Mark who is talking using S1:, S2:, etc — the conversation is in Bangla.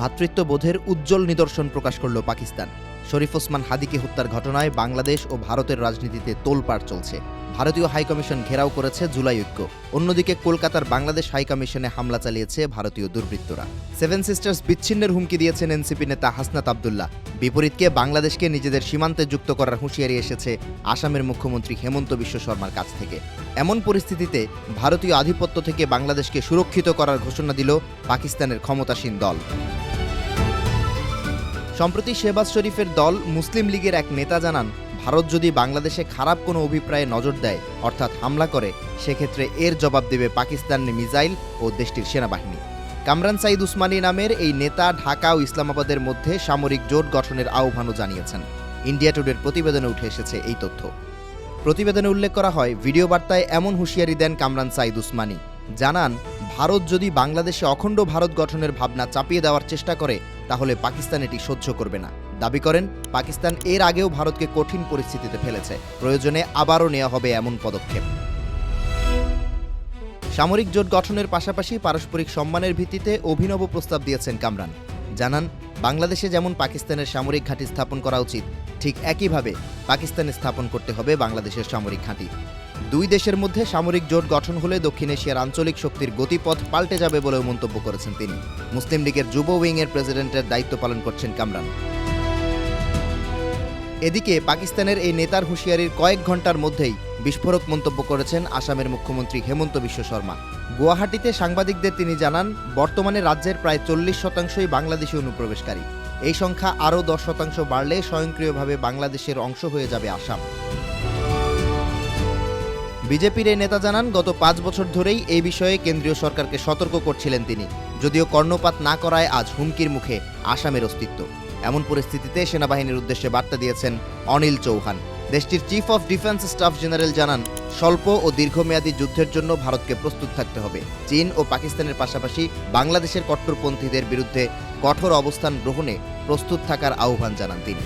S1: ভ্রাতৃত্ববোধের উজ্জ্বল নিদর্শন প্রকাশ করল পাকিস্তান। শরীফ ওসমান হাদিকে হত্যার ঘটনায় বাংলাদেশ ও ভারতের রাজনীতিতে তোলপাড় চলছে। ভারতীয় হাইকমিশন ঘেরাও করেছে জুলাই ঐক্য। অন্যদিকে কলকাতার বাংলাদেশ হাইকমিশনে হামলা চালিয়েছে ভারতীয় দুর্বৃত্তরা। সেভেন সিস্টার্স বিচ্ছিন্নের হুমকি দিয়েছেন এনসিপি নেতা হাসনাত আবদুল্লাহ। বিপরীতকে বাংলাদেশকে নিজেদের সীমান্তে যুক্ত করার হুঁশিয়ারি এসেছে আসামের মুখ্যমন্ত্রী হেমন্ত বিশ্ব শর্মার কাছ থেকে। এমন পরিস্থিতিতে ভারতীয় আধিপত্য থেকে বাংলাদেশকে সুরক্ষিত করার ঘোষণা দিল পাকিস্তানের ক্ষমতাসীন দল। সম্প্রতি শেহবাজ শরীফের দল মুসলিম লীগের এক নেতা জানান, ভারত যদি বাংলাদেশে খারাপ কোনো অভিপ্রায়ে নজর দেয়, অর্থাৎ হামলা করে, সেক্ষেত্রে এর জবাব দেবে পাকিস্তানের মিসাইল ও দেশটির সেনাবাহিনী। কামরান সাইদ উসমানী নামের এই নেতা ঢাকা ও ইসলামাবাদের মধ্যে সামরিক জোট গঠনের আহ্বানও জানিয়েছেন। ইন্ডিয়া টুডের প্রতিবেদনে উঠে এসেছে এই তথ্য। প্রতিবেদনে উল্লেখ করা হয়, ভিডিও বার্তায় এমন হুঁশিয়ারি দেন কামরান সাইদ উসমানী। জানান, ভারত যদি বাংলাদেশে অখণ্ড ভারত গঠনের ভাবনা চাপিয়ে দেওয়ার চেষ্টা করে, তাহলে পাকিস্তান এটি সহ্য করবে না। দাবি করেন, পাকিস্তান এর আগেও ভারতকে কঠিন পরিস্থিতিতে ফেলেছে, প্রয়োজনে আবারও নেওয়া হবে এমন পদক্ষেপ। সামরিক জোট গঠনের পাশাপাশি পারস্পরিক সম্মানের ভিত্তিতে অভিনব প্রস্তাব দিয়েছেন কামরান। জানান, বাংলাদেশে যেমন পাকিস্তানের সামরিক ঘাঁটি স্থাপন করা উচিত, ঠিক একইভাবে পাকিস্তানে স্থাপন করতে হবে বাংলাদেশের সামরিক ঘাঁটি। দুই দেশের মধ্যে সামরিক জোট গঠন হলে দক্ষিণ এশিয়ার আঞ্চলিক শক্তির গতিপথ পাল্টে যাবে বলেও মন্তব্য করেছেন তিনি। মুসলিম লীগের যুব উইংয়ের প্রেসিডেন্টের দায়িত্ব পালন করছেন কামরান। এদিকে পাকিস্তানের এই নেতার হুঁশিয়ারির কয়েক ঘন্টার মধ্যেই বিস্ফোরক মন্তব্য করেছেন আসামের মুখ্যমন্ত্রী হেমন্ত বিশ্ব শর্মা। গুয়াহাটিতে সাংবাদিকদের তিনি জানান, বর্তমানে রাজ্যের প্রায় 40% বাংলাদেশি অনুপ্রবেশকারী। এই সংখ্যা আরও 10% বাড়লে স্বয়ংক্রিয়ভাবে বাংলাদেশের অংশ হয়ে যাবে আসাম। বিজেপির এই নেতা জানান, গত 5 বছর ধরেই এই বিষয়ে কেন্দ্রীয় সরকারকে সতর্ক করছিলেন তিনি, যদিও কর্ণপাত না করায় আজ হুমকির মুখে আসামের অস্তিত্ব। এমন পরিস্থিতিতে সেনাবাহিনীর উদ্দেশ্যে বার্তা দিয়েছেন অনিল চৌহান। দেশটির chief of defence staff general জানান, স্বল্প ও দীর্ঘমেয়াদী যুদ্ধের জন্য ভারতকে প্রস্তুত থাকতে হবে। চীন ও পাকিস্তানের পাশাপাশি বাংলাদেশের কট্টরপন্থীদের বিরুদ্ধে কঠোর অবস্থান গ্রহণে প্রস্তুত থাকার আহ্বান জানান তিনি।